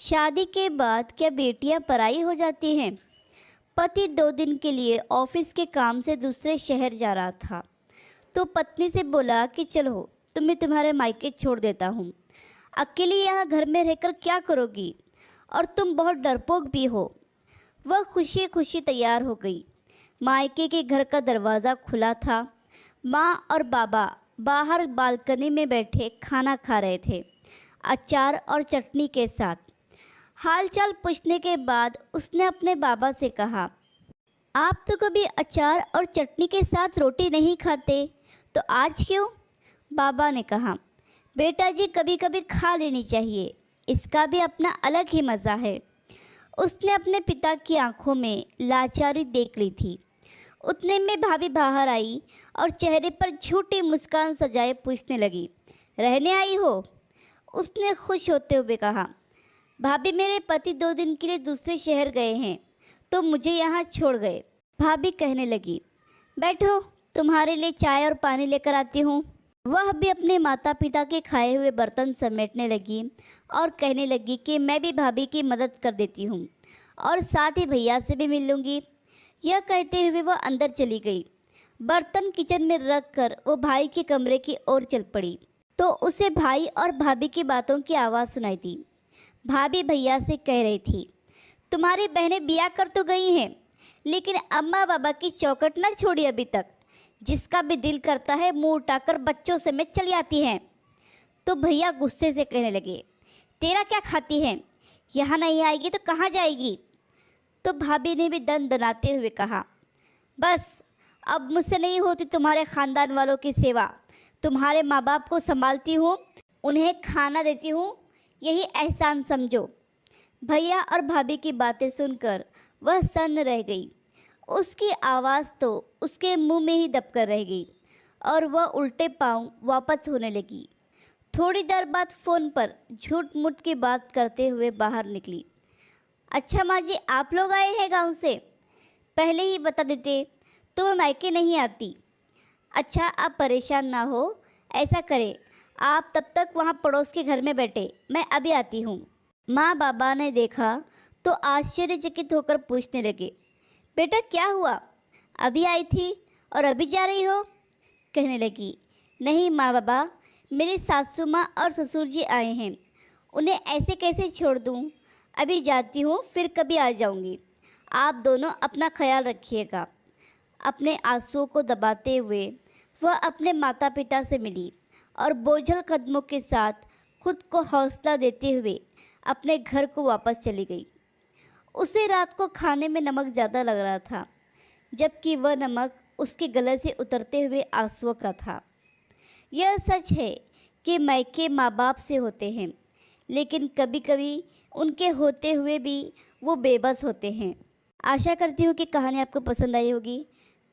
शादी के बाद क्या बेटियां पराई हो जाती हैं। पति 2 दिन के लिए ऑफिस के काम से दूसरे शहर जा रहा था तो पत्नी से बोला कि चलो तुम्हें तुम्हारे मायके छोड़ देता हूँ। अकेली यहाँ घर में रहकर क्या करोगी, और तुम बहुत डरपोक भी हो। वह खुशी खुशी तैयार हो गई। मायके के घर का दरवाज़ा खुला था। माँ और बाबा बाहर बालकनी में बैठे खाना खा रहे थे, अचार और चटनी के साथ। हालचाल पूछने के बाद उसने अपने बाबा से कहा, आप तो कभी अचार और चटनी के साथ रोटी नहीं खाते, तो आज क्यों? बाबा ने कहा, बेटा जी कभी कभी खा लेनी चाहिए, इसका भी अपना अलग ही मज़ा है। उसने अपने पिता की आंखों में लाचारी देख ली थी। उतने में भाभी बाहर आई और चेहरे पर झूठी मुस्कान सजाए पूछने लगी, रहने आई हो? उसने खुश होते हुए कहा, भाभी मेरे पति 2 दिन के लिए दूसरे शहर गए हैं तो मुझे यहाँ छोड़ गए। भाभी कहने लगी, बैठो तुम्हारे लिए चाय और पानी लेकर आती हूँ। वह भी अपने माता पिता के खाए हुए बर्तन समेटने लगी और कहने लगी कि मैं भी भाभी की मदद कर देती हूँ और साथ ही भैया से भी मिल लूँगी। यह कहते हुए वह अंदर चली गई। बर्तन किचन में रख कर वो भाई के कमरे की ओर चल पड़ी तो उसे भाई और भाभी की बातों की आवाज़ सुनाई दी। भाभी भैया से कह रही थी, तुम्हारी बहनें बिया कर तो गई हैं, लेकिन अम्मा बाबा की चौखट न छोड़ी अभी तक। जिसका भी दिल करता है मुंह उठाकर बच्चों समेत चली आती हैं। तो भैया गुस्से से कहने लगे, तेरा क्या खाती है, यहाँ नहीं आएगी तो कहाँ जाएगी? तो भाभी ने भी दन दनाते हुए कहा, बस अब मुझसे नहीं होती तुम्हारे ख़ानदान वालों की सेवा। तुम्हारे माँ बाप को संभालती हूँ, उन्हें खाना देती हूँ, यही एहसान समझो। भैया और भाभी की बातें सुनकर वह सन्न रह गई। उसकी आवाज़ तो उसके मुंह में ही दबकर रह गई और वह उल्टे पांव वापस होने लगी। थोड़ी देर बाद फ़ोन पर झूठ मूठ की बात करते हुए बाहर निकली। अच्छा माँ जी, आप लोग आए हैं गांव से? पहले ही बता देते तो मैं मायके नहीं आती। अच्छा आप परेशान ना हो, ऐसा करें आप तब तक वहाँ पड़ोस के घर में बैठे, मैं अभी आती हूँ। माँ बाबा ने देखा तो आश्चर्यचकित होकर पूछने लगे, बेटा क्या हुआ, अभी आई थी और अभी जा रही हो? कहने लगी, नहीं माँ बाबा, मेरी सासू माँ और ससुर जी आए हैं, उन्हें ऐसे कैसे छोड़ दूँ? अभी जाती हूँ, फिर कभी आ जाऊँगी। आप दोनों अपना ख्याल रखिएगा। अपने आंसुओं को दबाते हुए वह अपने माता पिता से मिली और बोझल कदमों के साथ खुद को हौसला देते हुए अपने घर को वापस चली गई। उसे रात को खाने में नमक ज़्यादा लग रहा था, जबकि वह नमक उसके गले से उतरते हुए आंसुओं का था। यह सच है कि मायके माँ बाप से होते हैं, लेकिन कभी कभी उनके होते हुए भी वो बेबस होते हैं। आशा करती हूँ कि कहानी आपको पसंद आई होगी।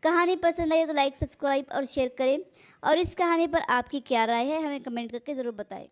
कहानी पसंद आई तो लाइक, सब्सक्राइब और शेयर करें, और इस कहानी पर आपकी क्या राय है हमें कमेंट करके ज़रूर बताएं।